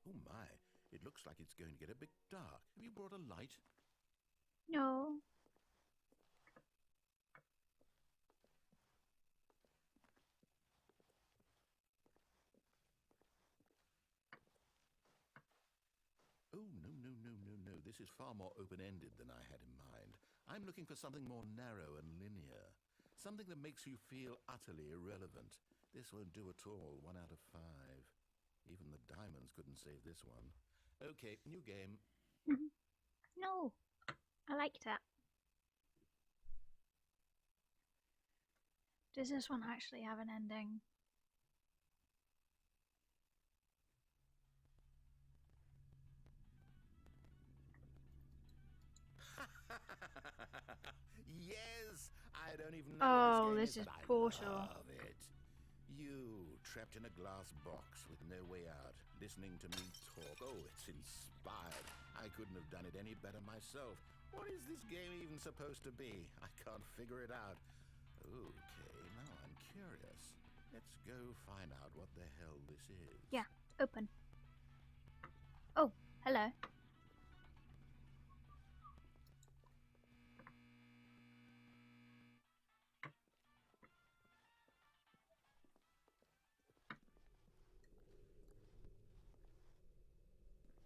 Oh my, it looks like it's going to get a bit dark. Have you brought a light? No. Oh, no. This is far more open-ended than I had in mind. I'm looking for something more narrow and linear. Something that makes you feel utterly irrelevant. This won't do at all. 1 out of 5. Even the diamonds couldn't save this one. Okay, new game. No. I like that. Does this one actually have an ending? Yes! I don't even know Oh, what this this is game is, but Portal. I love it. You, trapped in a glass box with no way out, listening to me talk. Oh, it's inspired. I couldn't have done it any better myself. What is this game even supposed to be? I can't figure it out. Okay, now I'm curious. Let's go find out what the hell this is. Yeah, open. Oh, hello.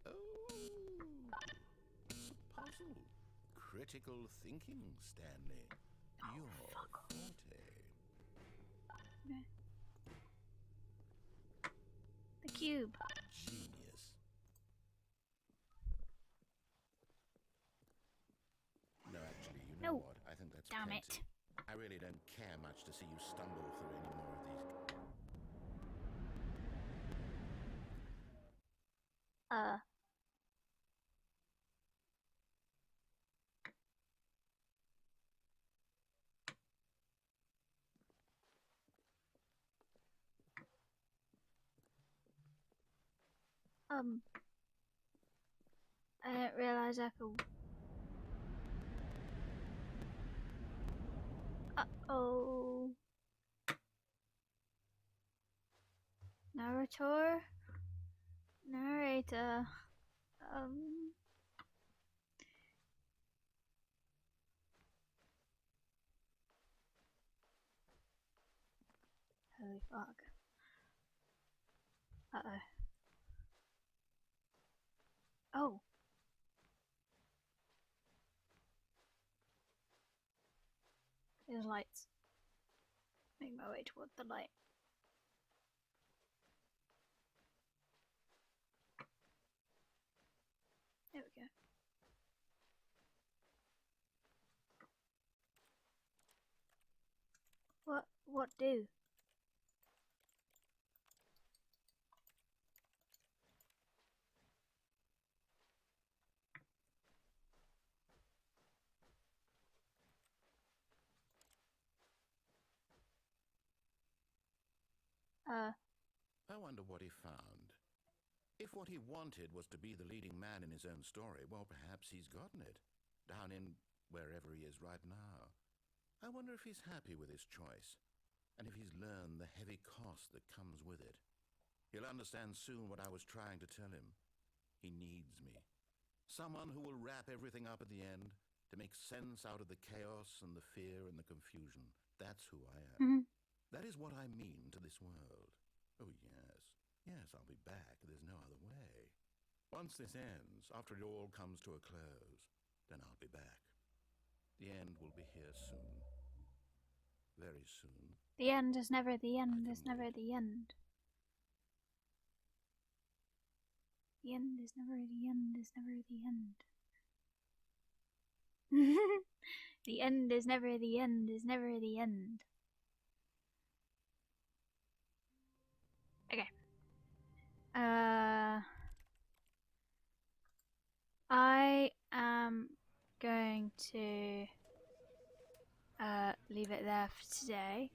Oh, it's a puzzle. Critical thinking, Stanley. Your forte. The cube. Genius. No, actually, you know No. what? I think that's Damn plenty. it. I really don't care much to see you stumble through any more of these. I didn't realize I could. Uh-oh. Narrator? Narrator. Holy fuck. Uh-oh. Oh. There's lights. Make my way toward the light. There we go. What do? I wonder what he found. If what he wanted was to be the leading man in his own story, well, perhaps he's gotten it. Down in wherever he is right now. I wonder if he's happy with his choice. And if he's learned the heavy cost that comes with it. He'll understand soon what I was trying to tell him. He needs me. Someone who will wrap everything up at the end to make sense out of the chaos and the fear and the confusion. That's who I am. That is what I mean to this world. Oh, yes. Yes, I'll be back. There's no other way. Once this ends, after it all comes to a close, then I'll be back. The end will be here soon. very soon. The end is never the end, is never the end. The end is never the end, is never the end. The end is never the end, is never the end. Okay. I am going to leave it there for today.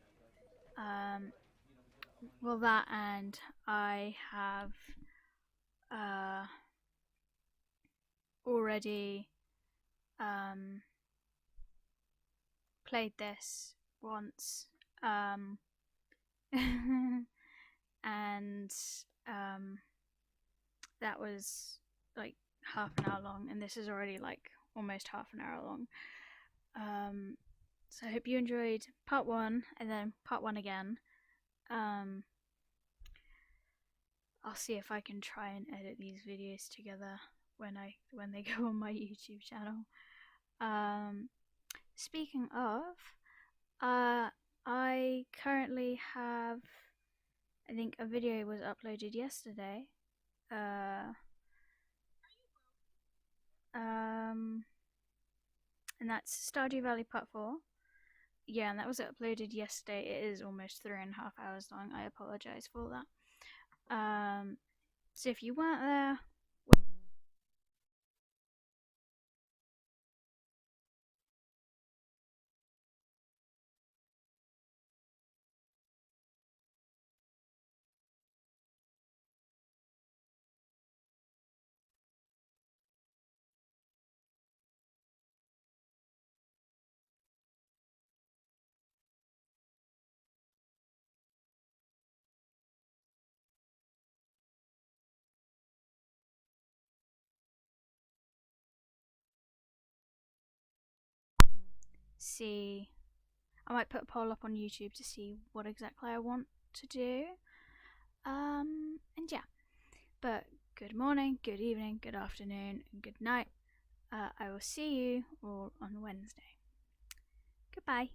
Well, that and I have already played this once, and that was like half an hour long, and this is already like almost half an hour long. So I hope you enjoyed part 1 and then part 1 again. I'll see if I can try and edit these videos together when they go on my YouTube channel. Speaking of, I currently have, I think a video was uploaded yesterday. And that's Stardew Valley Part 4. Yeah, and that was uploaded yesterday. It is almost 3.5 hours long. I apologize for that. So if you weren't there, see, I might put a poll up on YouTube to see what exactly I want to do. And yeah, but good morning, good evening, good afternoon, and good night. I will see you all on Wednesday. Goodbye.